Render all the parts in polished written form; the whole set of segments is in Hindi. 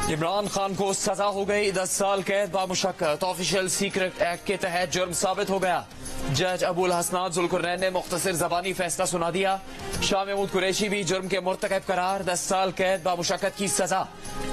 इमरान खान को सजा हो गई, 10 साल कैद बामुशक्कत। ऑफिशियल सीक्रेट एक्ट के तहत जुर्म साबित हो गया। जज अबुल हसनात जुल्कुरनैन ने मुख्तसर जबानी फैसला सुना दिया। शाह महमूद कुरैशी भी जुर्म के मुर्तकब करार, 10 साल कैद बामुशक्कत की सजा।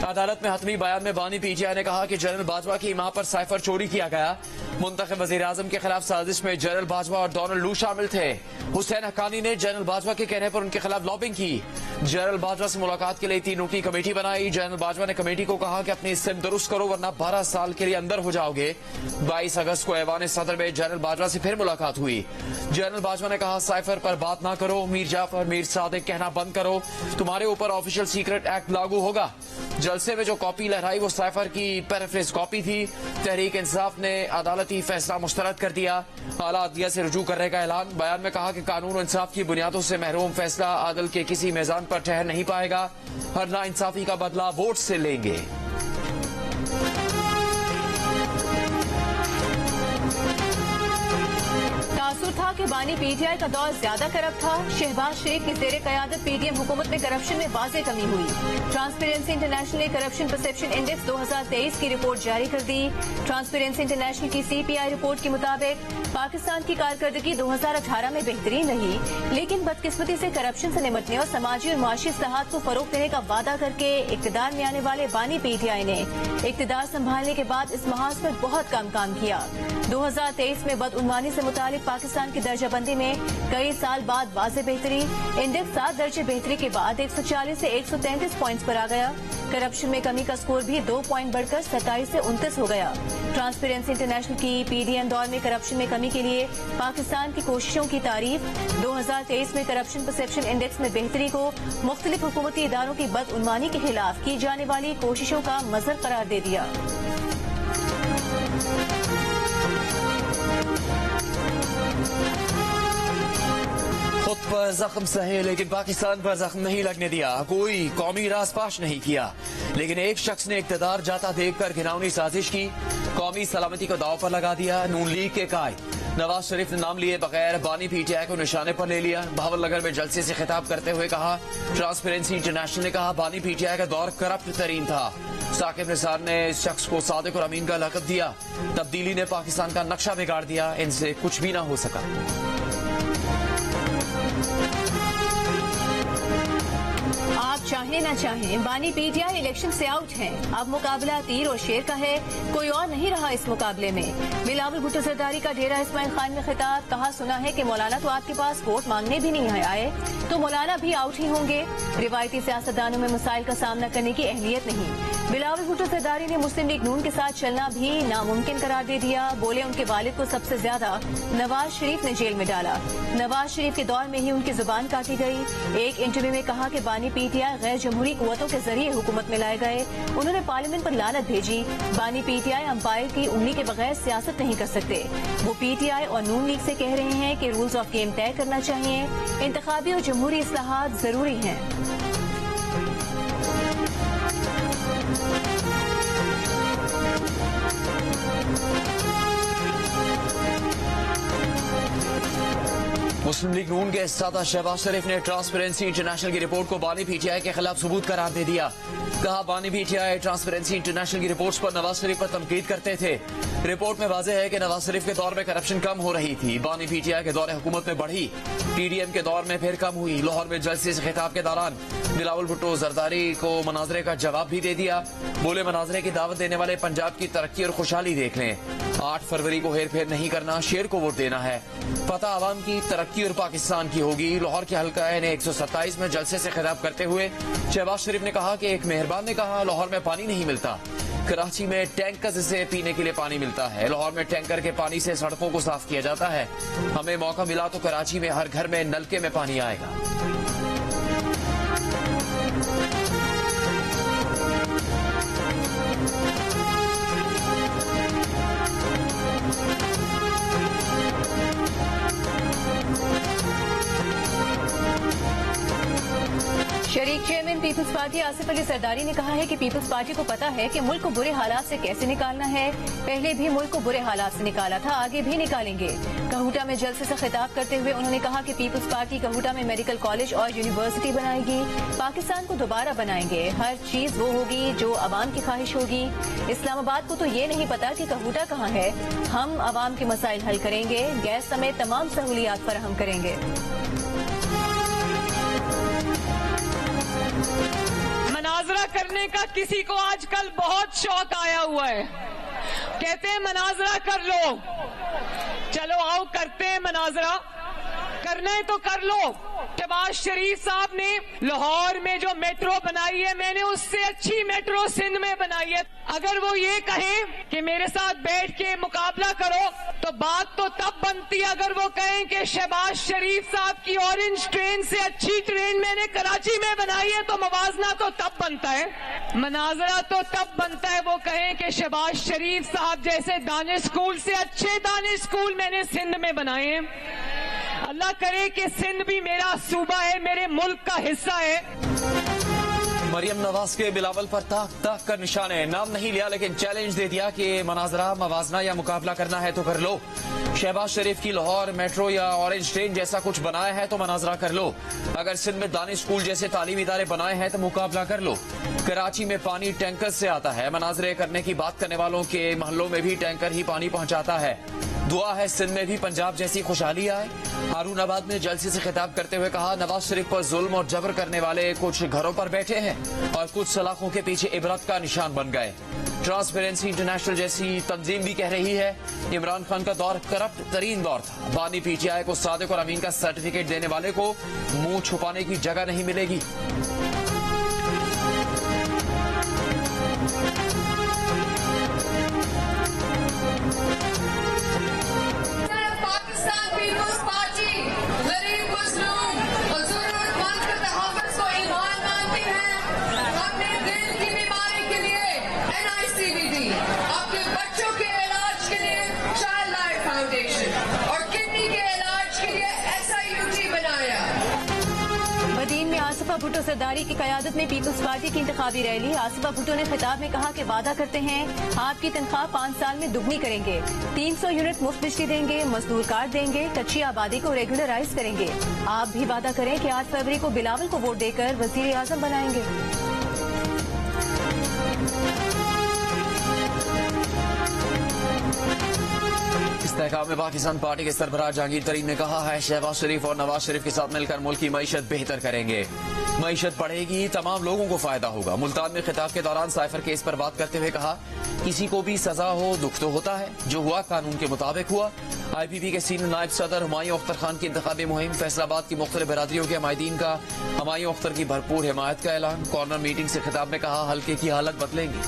अदालत में हतमी बयान में बानी पीटीआई ने कहा कि जनरल बाजवा की मां पर साइफर चोरी किया गया। मुंतखब वजीर आजम के खिलाफ साजिश में जनरल बाजवा और डोनाल्ड लू शामिल थे। हुसैन हक्कानी ने जनरल बाजवा के कहने पर उनके खिलाफ लॉबिंग की। जनरल बाजवा से मुलाकात के लिए 3 रुकनी कमेटी बनाई। जनरल बाजवा ने कमेटी को कहा कि अपनी सिम दुरुस्त करो वरना 12 साल के लिए अंदर हो जाओगे। 22 अगस्त को ऐवान सदर में जनरल बाजवा से फिर मुलाकात हुई। जनरल बाजवा ने कहा साइफर पर बात ना करो, मीर जाफर मीर सादिक कहना बंद करो, तुम्हारे ऊपर ऑफिशियल सीक्रेट एक्ट लागू होगा। जलसे में जो कॉपी लहराई वो साइफर की पैराफ्रेज कॉपी थी। तहरीक इंसाफ ने अदालती फैसला मुस्तरद कर दिया। आला अदलिया से रुजू करने का ऐलान। बयान में कहा कि कानून और इंसाफ की बुनियादों से महरूम फैसला आदल के किसी मैदान पर ठहर नहीं पाएगा। हर ना इंसाफी का बदला वोट से लेंगे। था कि बानी पीटीआई का दौर ज्यादा करप्ट था। शहबाज शरीफ की जेर कयादत पीडीएम हुकूमत में करप्शन में वाज़ेह कमी हुई। ट्रांसपेरेंसी इंटरनेशनल ने करप्शन परसेप्शन इंडेक्स 2023 की रिपोर्ट जारी कर दी। ट्रांसपेरेंसी इंटरनेशनल की सीपीआई रिपोर्ट के मुताबिक पाकिस्तान की कारकर्दगी 2018 में बेहतरीन रही, लेकिन बदकिस्मती से करप्शन से निपटने और समाजी और माशी इस्लाहात को फरोग देने का वादा करके इक्तदार में आने वाले बानी पीटीआई ने इक्तदार संभालने के बाद इस महाज पर बहुत कम काम किया। 2023 में बदउनवानी से मुतालिक पाकिस्तान की दर्जाबंदी में कई साल बाद वाज़ेह बेहतरी। इंडेक्स 7 दर्जे बेहतरी के बाद 140 से 133 पॉइंट्स पर आ गया। करप्शन में कमी का स्कोर भी 2 पॉइंट बढ़कर 27 से 29 हो गया। ट्रांसपेरेंसी इंटरनेशनल की पीडीएम दौर में करप्शन में कमी के लिए पाकिस्तान की कोशिशों की तारीफ। 2023 में करप्शन परसेप्शन इंडेक्स में बेहतरी को मुख्तलिफ हुकूमती इदारों की बदउनवानी के खिलाफ की जाने वाली कोशिशों का मजहर करार दे दिया। खुद पर जख्म सहे लेकिन पाकिस्तान पर जख्म नहीं लगने दिया। कोई कौमी राजपाश नहीं किया, लेकिन एक शख्स ने इक्तदार जाता देखकर घिनौनी साजिश की। कौमी सलामती को दाव पर लगा दिया। नून लीग के कायद नवाज शरीफ ने नाम लिए बगैर बानी पीटीआई को निशाने पर ले लिया। भावलनगर में जलसे से खिताब करते हुए कहा, ट्रांसपेरेंसी इंटरनेशनल ने कहा बानी पीटीआई का दौर करप्ट तरीन था। साकिब निसार ने इस शख्स को सादिक और अमीन का लक़ब दिया। तब्दीली ने पाकिस्तान का नक्शा बिगाड़ दिया, इनसे कुछ भी ना हो सका। आप चाहें न चाहें बानी पीटीआई इलेक्शन से आउट हैं। अब मुकाबला तीर और शेर का है, कोई और नहीं रहा इस मुकाबले में। बिलावल भुट्टो जरदारी का डेरा इस्माइल खान में खिताब। कहा सुना है कि मौलाना तो आपके पास वोट मांगने भी नहीं आए, तो मौलाना भी आउट ही होंगे। रिवायती सियासतदानों में मसाइल का सामना करने की अहलियत नहीं। बिलावल भुट्टो जरदारी ने मुस्लिम लीग नून के साथ चलना भी नामुमकिन करार दे दिया। बोले उनके वालिद को सबसे ज्यादा नवाज शरीफ ने जेल में डाला। नवाज शरीफ के दौर में ही उनकी जुबान काटी गई। एक इंटरव्यू में कहा कि बानी पीटीआई गैर जमहूरी कुव्वतों के जरिए हुकूमत में लाए गए। उन्होंने पार्लियामेंट पर लानत भेजी। बानी पीटीआई अंपायर की उंगली के बगैर सियासत नहीं कर सकते। वो पीटीआई और नून लीग से कह रहे हैं कि रूल्स ऑफ गेम तय करना चाहिए। इंतखाबी और जमहूरी इस्लाहात जरूरी हैं। मुस्लिम लीग नून के सदर शहबाज शरीफ ने ट्रांसपेरेंसी इंटरनेशनल की रिपोर्ट को बानी पीटीआई के खिलाफ सबूत करार दे दिया। कहा बानी पीटीआई ट्रांसपेरेंसी इंटरनेशनल की रिपोर्ट्स पर नवाज शरीफ पर तनकीद करते थे। रिपोर्ट में वाज़ेह है कि नवाज शरीफ के दौर में करप्शन कम हो रही थी। बानी पीटीआई के दौर हुकूमत में बढ़ी, पीडीएम के दौर में फिर कम हुई। लाहौर में जलसे से खिताब के दौरान बिलावल भुट्टो जरदारी को मनाजरे का जवाब भी दे दिया। बोले मनाजरे की दावत देने वाले पंजाब की तरक्की और खुशहाली देख लें। 8 फरवरी को हेर फेर नहीं करना, शेर को वोट देना है। पता आवाम की तरक्की और पाकिस्तान की होगी। लाहौर के हल्का ने 127 में जलसे से खिताब करते हुए शहबाज शरीफ ने कहा कि एक मेहरबान ने कहा लाहौर में पानी नहीं मिलता, कराची में टैंकर से पीने के लिए पानी मिलता है। लाहौर में टैंकर के पानी से सड़कों को साफ किया जाता है। हमें मौका मिला तो कराची में हर घर में नलके में पानी आएगा। शरीक चेयरमैन पीपल्स पार्टी आसिफ अली सरदारी ने कहा है कि पीपल्स पार्टी को पता है कि मुल्क को बुरे हालात से कैसे निकालना है। पहले भी मुल्क को बुरे हालात से निकाला था, आगे भी निकालेंगे। कहूटा में जलसे से खिताब करते हुए उन्होंने कहा कि पीपल्स पार्टी कहूटा में मेडिकल कॉलेज और यूनिवर्सिटी बनाएगी, पाकिस्तान को दोबारा बनाएंगे। हर चीज वो होगी जो अवाम की ख्वाहिश होगी। इस्लामाबाद को तो ये नहीं पता कि कहूटा कहाँ है। हम अवाम के मसाइल हल करेंगे, गैस समेत तमाम सहूलियात फराहम करेंगे। मनाजरा करने का किसी को आजकल बहुत शौक आया हुआ है। कहते हैं मनाजरा कर लो, चलो आओ करते हैं मनाजरा। करना है तो कर लो। शहबाज शरीफ साहब ने लाहौर में जो मेट्रो बनाई है, मैंने उससे अच्छी मेट्रो सिंध में बनाई है। अगर वो ये कहें कि मेरे साथ बैठ के मुकाबला करो, तो बात तो तब बनती है अगर वो कहें कि शहबाज शरीफ साहब की ऑरेंज ट्रेन से अच्छी ट्रेन मैंने कराची में बनाई है, तो मवाजना तो तब बनता है, मनाजरा तो तब बनता है वो कहें कि शहबाज शरीफ साहब जैसे दानिश स्कूल से अच्छे दानिश स्कूल मैंने सिंध में बनाए हैं। अल्लाह करे कि सिंध भी मेरा सूबा है, मेरे मुल्क का हिस्सा है। मरियम नवाज के बिलावल पर ताक ताक कर निशाने, नाम नहीं लिया लेकिन चैलेंज दे दिया कि मनाजरा, मवाजना या मुकाबला करना है तो कर लो। शहबाज शरीफ की लाहौर मेट्रो या ऑरेंज ट्रेन जैसा कुछ बनाया है तो मनाजरा कर लो। अगर सिंध में दानिश स्कूल जैसे तालीमी इदारे बनाए हैं तो मुकाबला कर लो। कराची में पानी टैंकर से आता है, मनाजरे करने की बात करने वालों के महलों में भी टैंकर ही पानी पहुंचाता है। दुआ है सिंध में भी पंजाब जैसी खुशहाली आए। हारूनाबाद में जलसे से खिताब करते हुए कहा, नवाज शरीफ पर जुल्म और जबर करने वाले कुछ घरों पर बैठे हैं और कुछ सलाखों के पीछे इबरत का निशान बन गए। ट्रांसपेरेंसी इंटरनेशनल जैसी तंजीम भी कह रही है, इमरान खान का दौर करप्ट तरीन दौर था। बानी पीटीआई को सादिक और अमीन का सर्टिफिकेट देने वाले को मुंह छुपाने की जगह नहीं मिलेगी। आसिफा भुट्टो सरदारी की क़यादत में पीपल्स पार्टी की इंतखाबी रैली। आसिफा भुट्टो ने खिताब में कहा कि वादा करते हैं आपकी तनख्वाह 5 साल में दुगनी करेंगे, 300 यूनिट मुफ्त बिजली देंगे, मजदूर कार्ड देंगे, कच्ची आबादी को रेगुलराइज करेंगे। आप भी वादा करें कि 8 फरवरी को बिलावल को वोट देकर वजीर आजम बनाएंगे। इस्तेहकाम में पाकिस्तान पार्टी के सरबराह जहांगीर तरीन ने कहा है, शहबाज शरीफ और नवाज शरीफ के साथ मिलकर मुल्क की मईशत बेहतर करेंगे। मईशत बढ़ेगी, तमाम लोगों को फायदा होगा। मुल्तान में खिताब के दौरान साइफर केस पर बात करते हुए कहा, किसी को भी सजा हो दुख तो होता है, जो हुआ कानून के मुताबिक हुआ। IPP के सीनियर नायब सदर हुमायूं अख्तर खान की इंतखाबी मुहिम, फैसलाबाद की मुख्तलिफ बरादरियों के हमायदीन का हुमायूं अख्तर की भरपूर हिमायत का ऐलान। कॉर्नर मीटिंग से खिताब में कहा, हल्के की हालत बदलेंगी।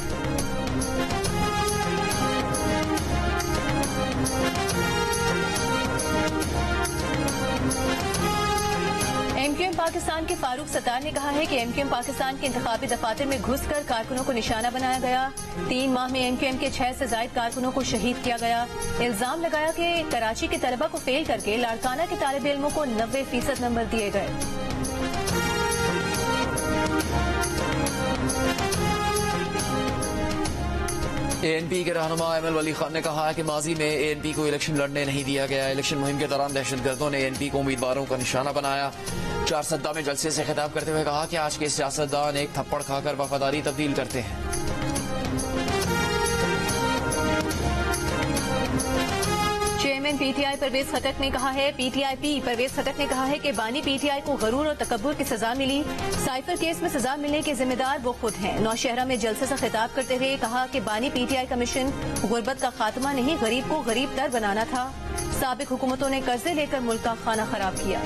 MQM पाकिस्तान के फारूक सत्तार ने कहा है कि MQM पाकिस्तान के इंतखाबी दफातर में घुसकर कारकुनों को निशाना बनाया गया। 3 माह में MQM के 6 से ज्यादा कारकुनों को शहीद किया गया। इल्जाम लगाया कि कराची के तलबा को फेल करके लाड़काना के तालिब इल्मों को 90% नंबर दिए गए। ANP के रहनुमा एमएल वली खान ने कहा है कि माजी में ANP को इलेक्शन लड़ने नहीं दिया गया। इलेक्शन मुहिम के दौरान दहशतगर्दों ने ANP को उम्मीदवारों का निशाना बनाया। चारसद्दा में जलसे से खिताब करते हुए कहा कि आज के सियासतदान एक थप्पड़ खाकर वफादारी तब्दील करते हैं। चेयरमैन PTI परवेज खटक ने कहा है, PTIP परवेज खटक ने कहा है कि बानी PTI को गरूर और तकब्बुर की सजा मिली। साइफर केस में सजा मिलने के जिम्मेदार वो खुद हैं। नौशहरा में जलसे से खिताब करते हुए कहा कि बानी PTI का मिशन गुर्बत का खात्मा नहीं, गरीब को गरीब तर बनाना था। साबिक हुकूमतों ने कर्जे लेकर मुल्क का खाना खराब किया।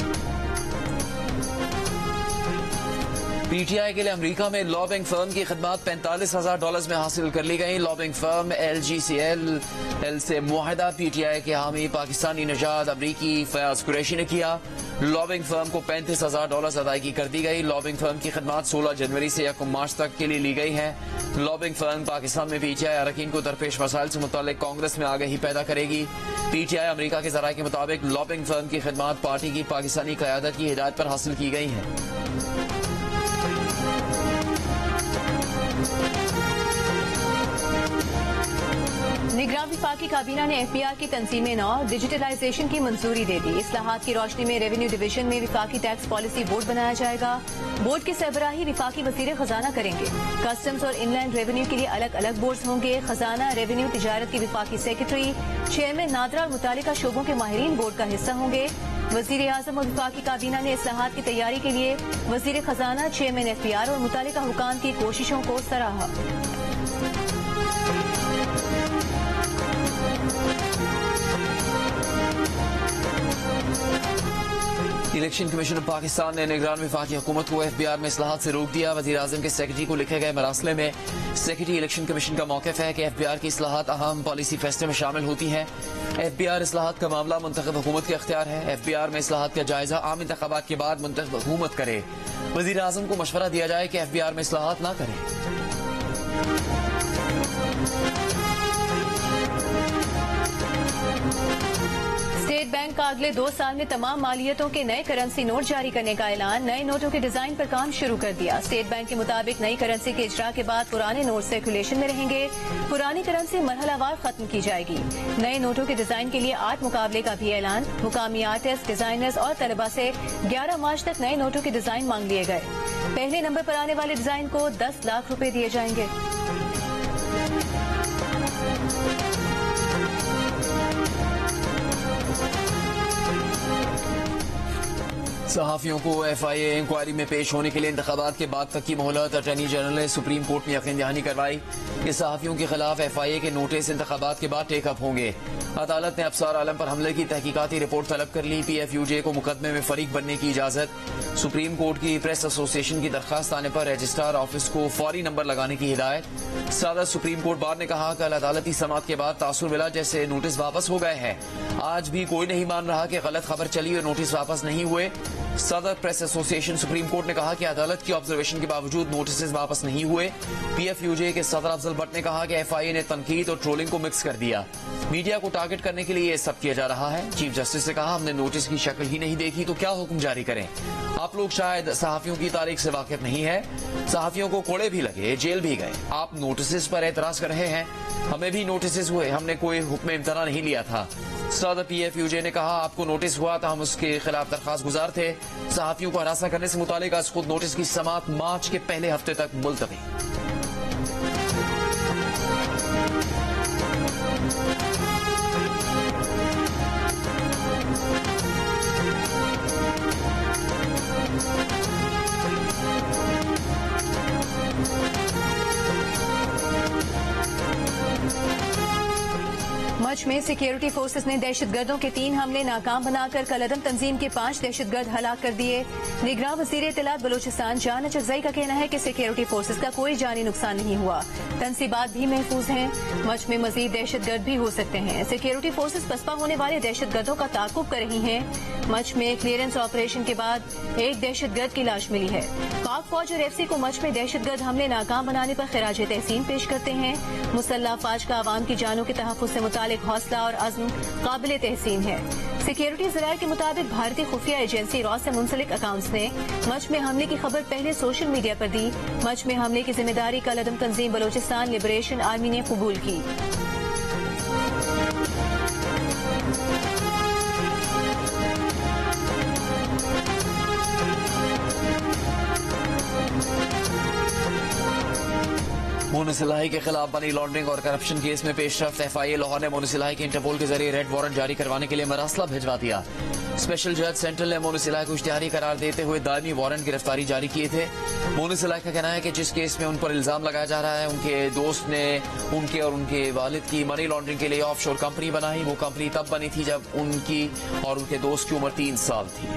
PTI के लिए अमेरिका में लॉबिंग फर्म की खिदमत $45,000 में हासिल कर ली गई। लॉबिंग फर्म LGCL से मुआहदा PTI के हामी पाकिस्तानी नजाद अमरीकी फयाज कुरैशी ने किया। लॉबिंग फर्म को $35,000 अदायगी कर दी गई। लॉबिंग फर्म की खिदमत 16 जनवरी से 1 मार्च तक के लिए ली गई है। लॉबिंग फर्म पाकिस्तान में PTI अरकान को दरपेश मसाइल से मुतालिक कांग्रेस में आगाही पैदा करेगी। PTI अमेरिका के जराये के मुताबिक लॉबिंग फर्म की खिदमत पार्टी की पाकिस्तानी क़यादत की हिदायत पर हासिल की गई है। निगरान विफाकी काबीना ने एफबीआर की तंजीमें नौ डिजिटलाइजेशन की मंजूरी दे दी। इस्लाहात की रोशनी में रेवेन्यू डिवीजन में विफाकी टैक्स पॉलिसी बोर्ड बनाया जाएगा। बोर्ड की सरबराही विफाकी वजीर खजाना करेंगे। कस्टम्स और इनलैंड रेवेन्यू के लिए अलग अलग बोर्ड होंगे। खजाना, रेवेन्यू, तिजारत की विफाकी सेक्रेटरी, चेयरमैन, नादरा और मुतालिका शोबों के माहिरीन बोर्ड का हिस्सा होंगे। वजीर आजम और विफाकी काबीना ने इस्लाहात की तैयारी के लिए वजीर खजाना, चेयरमैन एफबीआर और मुतालिका हुकाम की कोशिशों को सराहा। इलेक्शन कमीशन ऑफ पाकिस्तान ने निगरान विफाकी हुकूमत को एफबीआर में इस्लाहात से रोक दिया। वजीर आजम के सेक्रेटरी को लिखे गए मरासले में सेक्रेटरी इलेक्शन कमीशन का मौक़िफ़ है कि एफबीआर की इस्लाहात अहम पॉलिसी फैसले में शामिल होती हैं। एफबीआर इस्लाहात का मामला मुंतखब हुकूमत के अख्तियार है। एफबीआर में इस्लाहात का जायजा आम इंतखाबात के बाद मुंतखब हुकूमत करे। वजीर आजम को मशवरा दिया जाए कि एफबीआर में इस्लाहात न करें। स्टेट बैंक का अगले 2 साल में तमाम मालियतों के नए करेंसी नोट जारी करने का ऐलान। नए नोटों के डिजाइन पर काम शुरू कर दिया। स्टेट बैंक के मुताबिक नई करेंसी के इजरा के बाद पुराने नोट सर्कुलेशन में रहेंगे। पुरानी करेंसी मरहलावार खत्म की जाएगी। नए नोटों के डिजाइन के लिए आर्ट मुकाबले का भी ऐलान। मुकामी आर्टिस्ट, डिजाइनर्स और तलबा से 11 मार्च तक नए नोटों के डिजाइन मांग लिए गए। पहले नंबर पर आने वाले डिजाइन को 10 लाख रुपए दिए जाएंगे। सहाफियों को एफआईए इंक्वायरी में पेश होने के लिए इंतखाबात के बाद तक की मोहलत। अटॉर्नी जनरल ने सुप्रीम कोर्ट में यकीन दहानी करवाई कि सहाफियों के खिलाफ एफआईए के नोटिस इंतखाबात के बाद टेकअप होंगे। अदालत ने अफसार आलम पर हमले की तहकीकाती रिपोर्ट तलब कर ली। पीएफयूजे को मुकदमे में फरीक बनने की इजाजत। सुप्रीम कोर्ट की प्रेस एसोसिएशन की दरखास्त आने पर रजिस्ट्रार ऑफिस को फौरी नंबर लगाने की हिदायत। सादा सुप्रीम कोर्ट बार ने कहा कल अदालती समाअत के बाद तासुर मिला जैसे नोटिस वापस हो गए हैं। आज भी कोई नहीं मान रहा कि गलत खबर चली और नोटिस वापस नहीं हुए। सदर प्रेस एसोसिएशन सुप्रीम कोर्ट ने कहा कि अदालत की ऑब्जर्वेशन के बावजूद नोटिस वापस नहीं हुए। पीएफयूजे के सदर अफजल भट्ट ने कहा कि एफआईए ने तनकीद और ट्रोलिंग को मिक्स कर दिया। मीडिया को टारगेट करने के लिए ये सब किया जा रहा है। चीफ जस्टिस ने कहा हमने नोटिस की शक्ल ही नहीं देखी तो क्या हुक्म जारी करें। आप लोग शायद सहाफियों की तारीख से वाकिफ नहीं है। सहाफियों को कोड़े भी लगे, जेल भी गए। आप नोटिस पर एतराज कर रहे हैं। हमें भी नोटिस हुए, हमने कोई हुक्म इम्तना नहीं लिया था। सदर पीएफयूजे ने कहा आपको नोटिस हुआ था, हम उसके खिलाफ दरखास्त गुजार थे। सहाफियों को हरासा करने से मुतालिक आज खुद नोटिस की समाअत मार्च के पहले हफ्ते तक मुलतवी। मच में सिक्योरिटी फोर्सेस ने दहशतगर्दों के 3 हमले नाकाम बनाकर कलअदम तंजीम के 5 दहशतगर्द हलाक कर दिए। निगरान वजीर इत्तलात बलोचिस्तान जान अचकजई का कहना है कि सिक्योरिटी फोर्सेस का कोई जानी नुकसान नहीं हुआ। तनसीबात भी महफूज हैं। मच में मजीद दहशतगर्द भी हो सकते हैं। सिक्योरिटी फोर्सेस पसपा होने वाले दहशतगर्दों का ताकुब कर रही हैं। मच में क्लियरेंस ऑपरेशन के बाद एक दहशतगर्द की लाश मिली है। पाक फौज और एफसी को मच में दहशतगर्द हमले नाकाम बनाने पर खिराज तहसीन पेश करते हैं। मुसल्लह फौज का आवाम की जानों के तहफ़्फ़ुज़ से मुतालिक हौसला और अज़्म काबिल तहसीन है। सिक्योरिटी ज़राए के मुताबिक भारतीय खुफिया एजेंसी रॉ से मुंसलिक अकाउंट्स ने मच में हमले की खबर पहले सोशल मीडिया पर दी। मच में हमले की जिम्मेदारी कलअदम तंजीम बलोचिस्तान लिबरेशन आर्मी ने कबूल की। मोनसिलाही के खिलाफ मनी लॉन्ड्रिंग और करप्शन केस में पेशरफ्त। एफआईए लाहौर ने मोनसिलाही के इंटरपोल के जरिए रेड वारंट जारी करवाने के लिए मरासला भिजवा दिया। स्पेशल जज सेंट्रल ने मोनसिलाही को इश्तिहारी करार देते हुए दायमी वारंट गिरफ्तारी जारी किए थे। मोनसिलाही का कहना है कि जिस केस में उन पर इल्जाम लगाया जा रहा है उनके दोस्त ने उनके और उनके वालिद की मनी लॉन्ड्रिंग के लिए ऑफशोर कंपनी बनाई। वो कंपनी तब बनी थी जब उनकी और उनके दोस्त की उम्र 3 साल थी।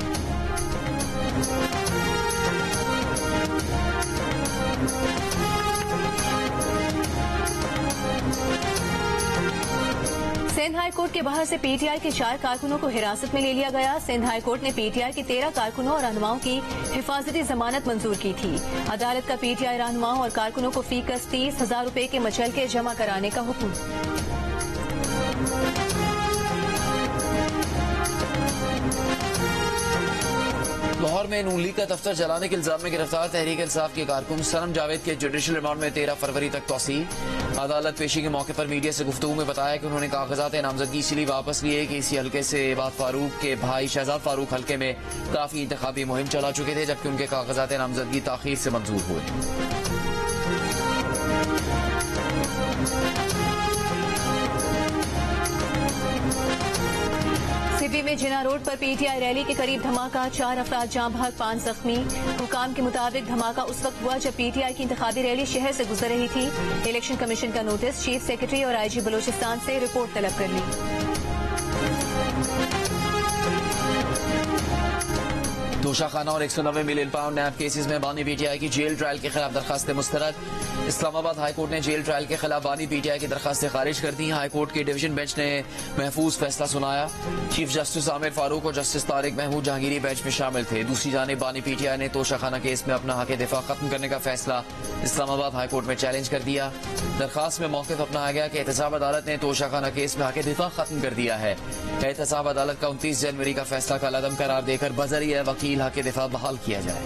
सिंध हाई कोर्ट के बाहर से पीटीआई के 4 कारकुनों को हिरासत में ले लिया गया। सिंध हाई कोर्ट ने पीटीआई के 13 कारकुनों और रहनुमाओं की हिफाजती जमानत मंजूर की थी। अदालत का पीटीआई रहनुमाओं और कारकुनों को फीकस 30,000 रुपए के मचलके जमा कराने का हुक्म। लाहौर में नून लीग का दफ्तर जलाने के इल्जाम में गिरफ्तार तहरीक इंसाफ के कारकुन सनम जावेद के जुडिशल रिमांड में 13 फरवरी तक तौसी। अदालत पेशी के मौके पर मीडिया से गुफ्तगू में बताया कि उन्होंने कागजात नामजदगी इसलिए वापस लिए कि इसी हल्के से बात फारूक के भाई शहजाद फारूक हल्के में काफी इंतखाबी मुहिम चला चुके थे, जबकि उनके कागजात नामजदगी ताखीर से मंजूर हुए। सिबी में जिना रोड पर पीटीआई रैली के करीब धमाका, 4 अफराद जाम बहक, 5 जख्मी। हुकाम के मुताबिक धमाका उस वक्त हुआ जब पीटीआई की इंतखाबी रैली शहर से गुजर रही थी। इलेक्शन कमीशन का नोटिस चीफ सेक्रेटरी और आईजी बलोचिस्तान से रिपोर्ट तलब कर ली। तोशाखाना और 190 मिलियन पाउंड नैब केसेस में बानी पीटीआई की जेल ट्रायल के खिलाफ दरखास्तें मुस्तरद। इस्लामाबाद हाईकोर्ट ने जेल ट्रायल के खिलाफ बानी पीटीआई की दरखास्तें खारिज कर दी। हाईकोर्ट के डिवीजन बेंच ने महफूज फैसला सुनाया। चीफ जस्टिस आमिर फारूक और जस्टिस तारिक महमूद जहांगीरी बेंच में शामिल थे। दूसरी जानिब बानी पीटीआई ने तोशाखाना केस में अपना हक दिफा खत्म करने का फैसला इस्लामाबाद हाईकोर्ट में चैलेंज कर दिया। दरखास्त में मौक़िफ़ अपनाया गया कि एहतसाब अदालत ने तोशाखाना केस में हक दिफा खत्म कर दिया है। एहतसाब अदालत का 29 जनवरी का फैसला कल अदम करार देकर बजरिया वकील हक दिफा बहाल किया जाए।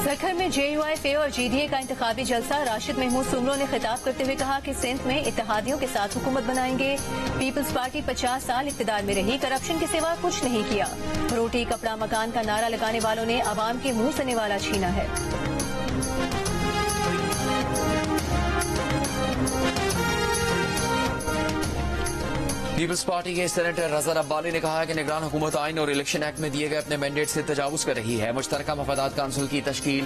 सरखर में JUIFA और GDA का इंतखाबी जलसा। राशिद महमूद सुमरो ने खिताब करते हुए कहा कि सिंध में इत्तेहादियों के साथ हुकूमत बनाएंगे। पीपल्स पार्टी 50 साल इख्तिदार में रही, करप्शन के सिवा कुछ नहीं किया। रोटी कपड़ा मकान का नारा लगाने वालों ने अवाम के मुंह से निवाला छीना है। पीपल्स पार्टी के सेनेटर रजा रब्बानी ने कहा कि निगरान हुकूमत आइन और इलेक्शन एक्ट में दिए गए अपने मैंडेट से तजावुज कर रही है। मुश्तरका मफादात काउंसिल की तश्कील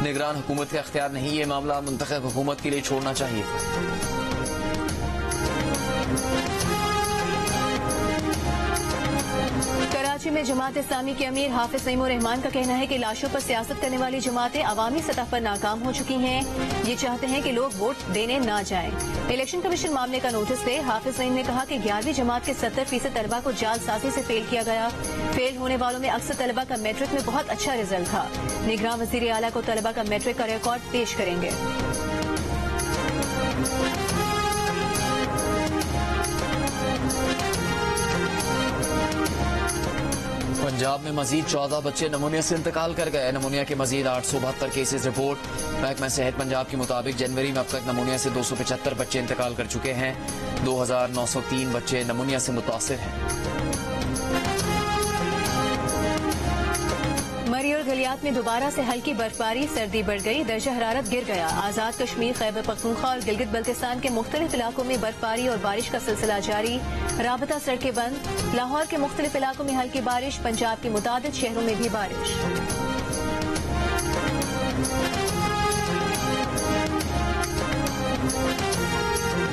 निगरान हुकूमत का अख्तियार नहीं, ये मामला मुंतखब हुकूमत के लिए छोड़ना चाहिए। कराची में जमात इस्लामी के अमीर हाफिज नईमुर रहमान का कहना है कि लाशों पर सियासत करने वाली जमातें अवामी सतह पर नाकाम हो चुकी हैं। ये चाहते हैं कि लोग वोट देने ना जाएं। इलेक्शन कमीशन मामले का नोटिस दे। हाफिज नईम ने कहा कि 11वीं जमात के 70% तलबा को जालसाजी से फेल किया गया। फेल होने वालों में अक्सर तलबा का मैट्रिक में बहुत अच्छा रिजल्ट था। निगरान वजीर आला को तलबा का मैट्रिक का रिकॉर्ड पेश करेंगे। पंजाब में मजीद 14 बच्चे नमूनिया से इंतकाल कर गए। नमूनिया के मजीद 872 केसेज रिपोर्ट। महकमा सेहत पंजाब के मुताबिक जनवरी में अब तक नमूनिया से 275 बच्चे इंतकाल कर चुके हैं। 2903 बच्चे नमूनिया से मुतासिर हैं। मरी और गलियात में दोबारा से हल्की बर्फबारी, सर्दी बढ़ गई, दर्जा हरारत गिर गया। आजाद कश्मीर, खैबर पख्तूनख्वा और गिलगित बल्तिस्तान के मुख्तलिफ इलाकों में बर्फबारी और बारिश का सिलसिला जारी। राबता सड़कें बंद। लाहौर के मुख्तलिफ इलाकों में हल्की बारिश। पंजाब के मुतादिद शहरों में भी बारिश।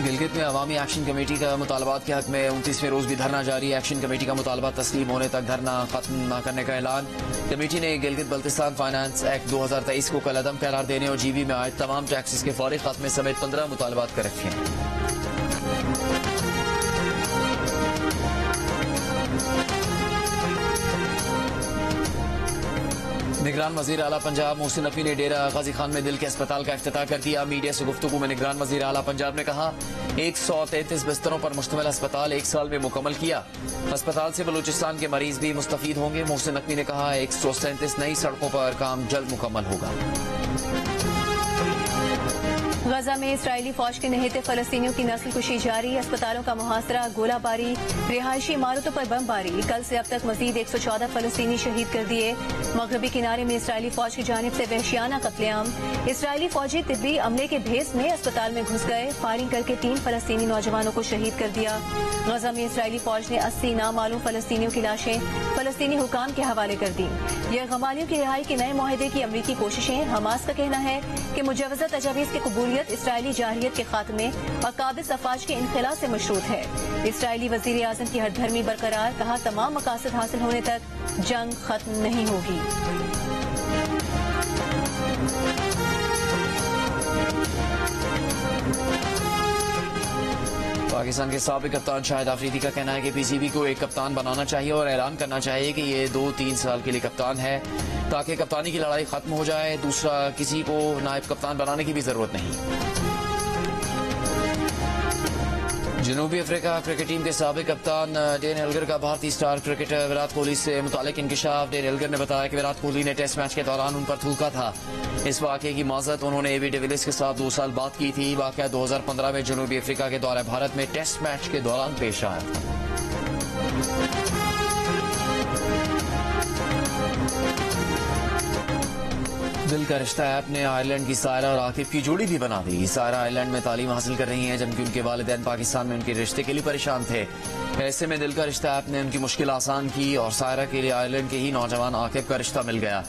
गिलगित में अवामी एक्शन कमेटी का मुतालबात के हक में 29वें रोज भी धरना जारी। एक्शन कमेटी का मुतालबा तस्लीम होने तक धरना खत्म न करने का ऐलान। कमेटी ने गिलगित बल्तिस्तान फाइनेंस एक्ट 2023 को कल अदम करार देने और GB में आए तमाम टैक्सेस के फौरी खात्मे समेत 15 मुतालबात कर रखे हैं। निगरान वजीर आला पंजाब मोहसिन नकवी ने डेरा गाजी खान में दिल के अस्पताल का इफ्तिताह कर दिया। मीडिया से गुफ्तगू में निगरान वजीर आला पंजाब ने कहा 133 बिस्तरों पर मुश्तमिल अस्पताल 1 साल में मुकम्मल किया। अस्पताल से बलूचिस्तान के मरीज भी मुस्तफीद होंगे। मोहसिन नकवी ने कहा 137 नई सड़कों पर काम जल्द मुकम्मल होगा। गजा में इसराइली फौज के निहत्ते फलस्तीनियों की नस्ल कुशी जारी। अस्पतालों का मुहासरा, गोलाबारी, रिहायशी इमारतों पर बमबारी। कल से अब तक मजीद 114 फलस्तीनी शहीद कर दिए। मगरबी किनारे में इसराइली फौज की जानिब से वहशियाना कत्लेआम। इसराइली फौजी तिब्बी अमले के भेस में अस्पताल में घुस गए। फायरिंग करके 3 फलस्तीनी नौजवानों को शहीद कर दिया। गजा में इसराइली फौज ने 80 नामालूम फलस्तीनियों की लाशें फलस्तीनी हुकाम के हवाले कर दी। यह गमालियों की रिहाई के नए माहिदे की अमरीकी कोशिशें। हमास का कहना है कि मुजवजा तजावीज की कबूलियत इसराइली जाहिरियत के खात्मे और काबिज अफवाज के इनखिला से मशरूत है। इसराइली वजीर आजम की हरधर्मी बरकरार। कहा तमाम मकासद हासिल होने तक जंग खत्म नहीं होगी। पाकिस्तान के साबिक कप्तान शाहिद आफरीदी का कहना है कि पीसीबी को एक कप्तान बनाना चाहिए और ऐलान करना चाहिए कि ये 2-3 साल के लिए कप्तान है ताकि कप्तानी की लड़ाई खत्म हो जाए। दूसरा, किसी को नायब कप्तान बनाने की भी जरूरत नहीं। जनूबी अफ्रीका क्रिकेट टीम के साबिक कप्तान डेन एल्गर का भारतीय स्टार क्रिकेटर विराट कोहली से मुतालिक इंकिशाफ। डेन एल्गर ने बताया कि विराट कोहली ने टेस्ट मैच के दौरान उन पर थूका था। इस वाकये की माजरत उन्होंने एबी डिविलियर्स के साथ 2 साल बाद की थी। वाकया 2015 में जनूबी अफ्रीका के दौरे भारत में टेस्ट मैच के दौरान पेश आया था। दिल का रिश्ता ऐप ने आयरलैंड की सायरा और आकिब की जोड़ी भी बना दी। सायरा आयरलैंड में तालीम हासिल कर रही हैं जबकि उनके वालिदैन पाकिस्तान में उनके रिश्ते के लिए परेशान थे। ऐसे में दिल का रिश्ता ऐप ने उनकी मुश्किल आसान की और सायरा के लिए आयरलैंड के ही नौजवान आकिब का रिश्ता मिल गया।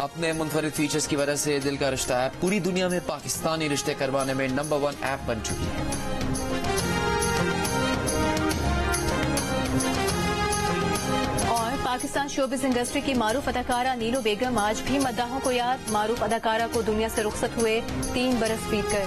अपने मुनफरिद फीचर्स की वजह से दिल का रिश्ता ऐप पूरी दुनिया में पाकिस्तानी रिश्ते करवाने में नंबर 1 ऐप बन चुकी है। पाकिस्तान शोबिस इंडस्ट्री की मारूफ अदाकारा नीलू बेगम आज भी मद्दाहों को याद। मारूफ अदाकारा को दुनिया से रुखसत हुए 3 बरस बीत गए।